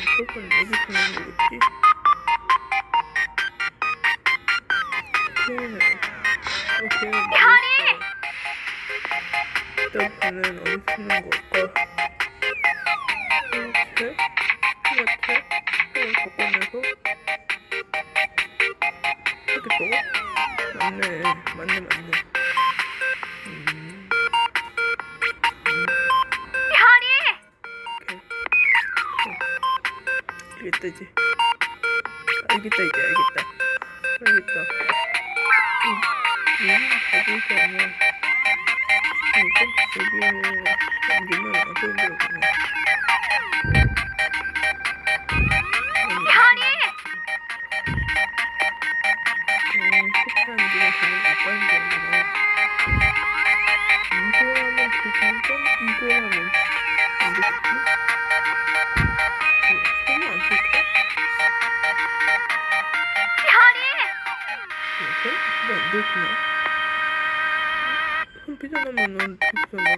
저건 어디서 나온 거겠지? 오케이, 일단 반은 어디서 나온 걸까? 이렇게 이걸 바꿔내서 이렇게 저거? 맞네. 알겠다 이제. 알겠다. 가지고 아니야. 여기에 여기는 어디 있는 거구나. 식사한 지가 되는 가까운 게 아니라 이거 하면 이거 하면 안 되겠지? 손이 안 쓸까? 손이 안 되구나. 손 삐져나오면 되잖아.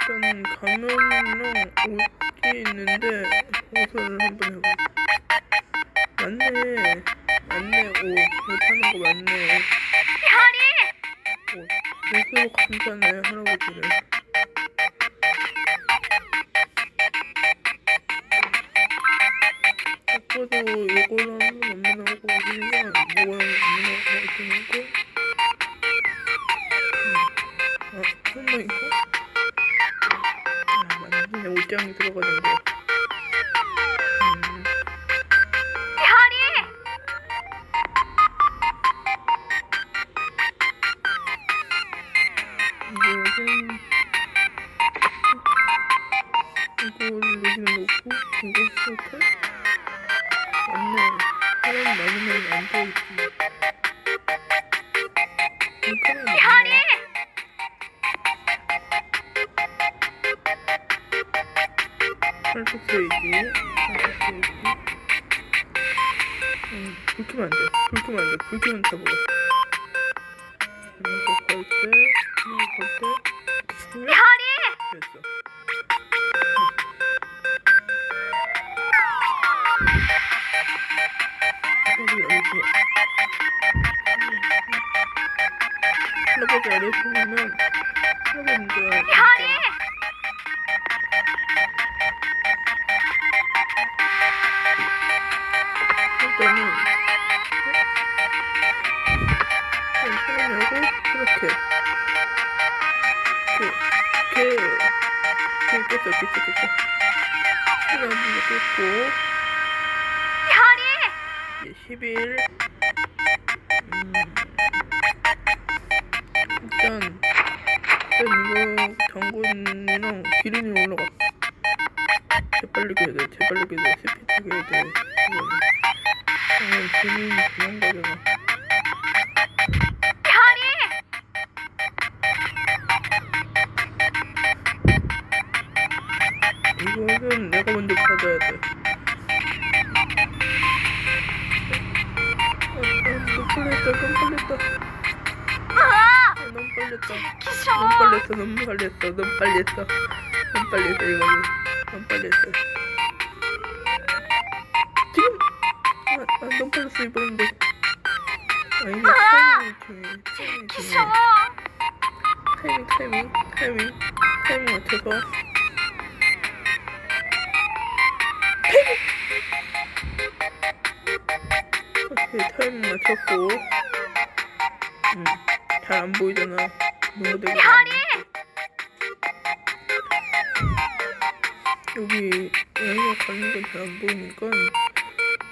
일단 가면이랑 옷이 있는데 옷을 한번 해봐. 맞네. 옷 하는 거 맞네. 옷으로 감싸네 할아버지를. 아빠도 이거를 한번 엄마하고 이거랑 엄마하고 해주는 거. 설마 이거? 맞네. 옷장에 들어가는 거. 이거를 여기는 놓고 이거 이렇게 맞네. 사람 많으면 안 보이지. 팔뚝세이지. 불키면 안 돼. 불키면 다 보여. 이거 걸 때. 됐어. 할아버지 아래 보면 할아버지가 일단은 손을 열고 이렇게 깼어. 손을 한번 깼고 이제 10일 일단 이거 당근이랑 기름이 올라가. 재빨리 해야 돼. 스피드하게 해야 돼. 기름이 도망가잖아. 이거는 내가 먼저 받아야 돼. 너무 빨리 했어. 이거는 너무 빨리 했어. 지금 너무 빨랐어. 이번인데 이게 타이밍 맞춰서 오케이. 타이밍 맞췄고 잘 안 보이잖아. 너무 되게 여기 여기가 가는 건 잘 안 보이니까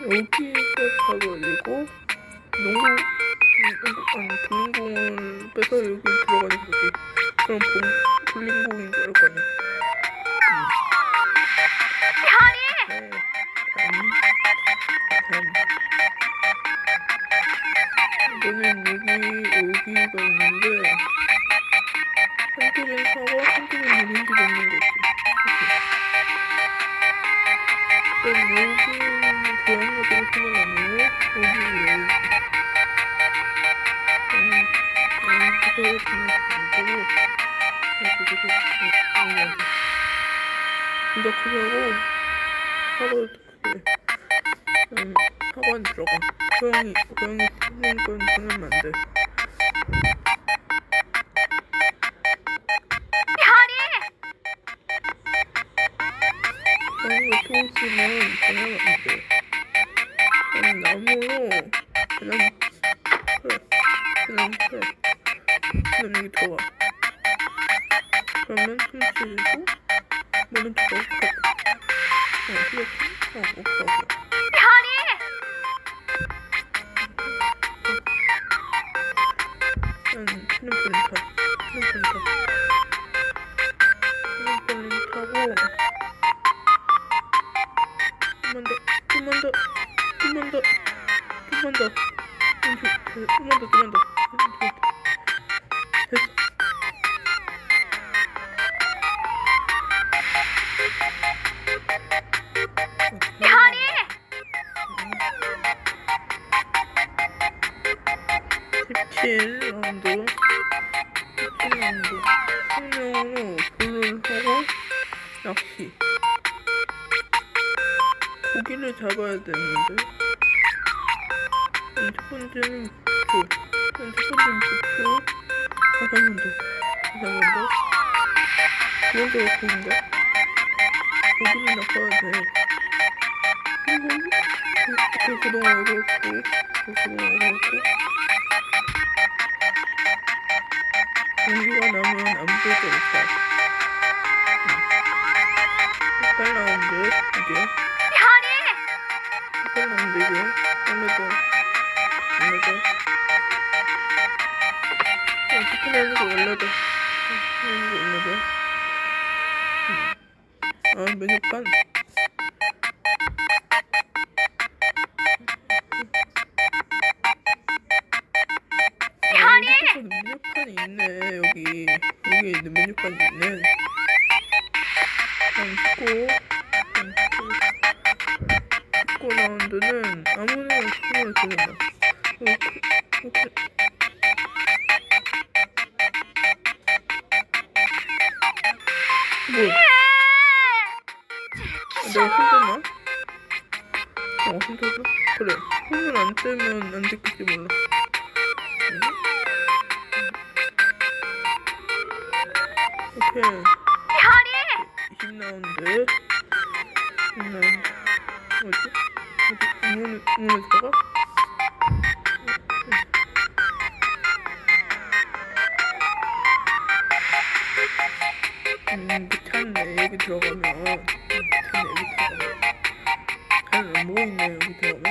여기가 다 걸리고 볼링공을 빼서 여기 들어가는 거지. 그럼 볼링공인 줄 알 거 아니야. 이거는 여기가 있는데 한쪽엔 사과, 한쪽엔 누룽지 넣는 거지. 일단 여기는 고양이가 되게 생각나네요. 여기 그래서 그냥 이거로 진짜 크게 하고 크게 학원 들어가. 고양이 키우는 건 장난하면 안 돼. 고양이가 키우시면 장난하면 안 돼. 그냥 나무로 그냥 여기 들어와. 그러면 숨 쉬고 물은 들어가고 이렇게 하고 트램폴린 타고 좀만 더 됐어. 성명으로 불을 하고 낚시 고기를 잡아야 되는데 첫 번째는 부추 가사만두 두 번째가 고기인가? 고기를 낚아야 돼. 그리고 그동안 어려웠고 공기가 나면 안 보일 것 같아. 색깔 나오는데 이게 색깔 나오는데 이게 원래도 어떻게 나오는 거 원래도 메뉴판 메뉴판이 있네. 여기 있는 메뉴판이 있네. 씹고 나온 데는 아무나 손으로 들어가. 이렇게 뭐? 내가 흔드나? 흔들어? 그래. 손을 안 떼면 안 들킬지 몰라. 이렇게 20 나오는데 뭐지? 문에다가 귀찮네. 여기 들어가면 뭐 있네. 여기 들어가면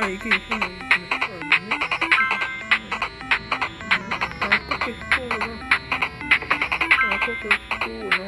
이게 있으면 아깝게 씹고구나.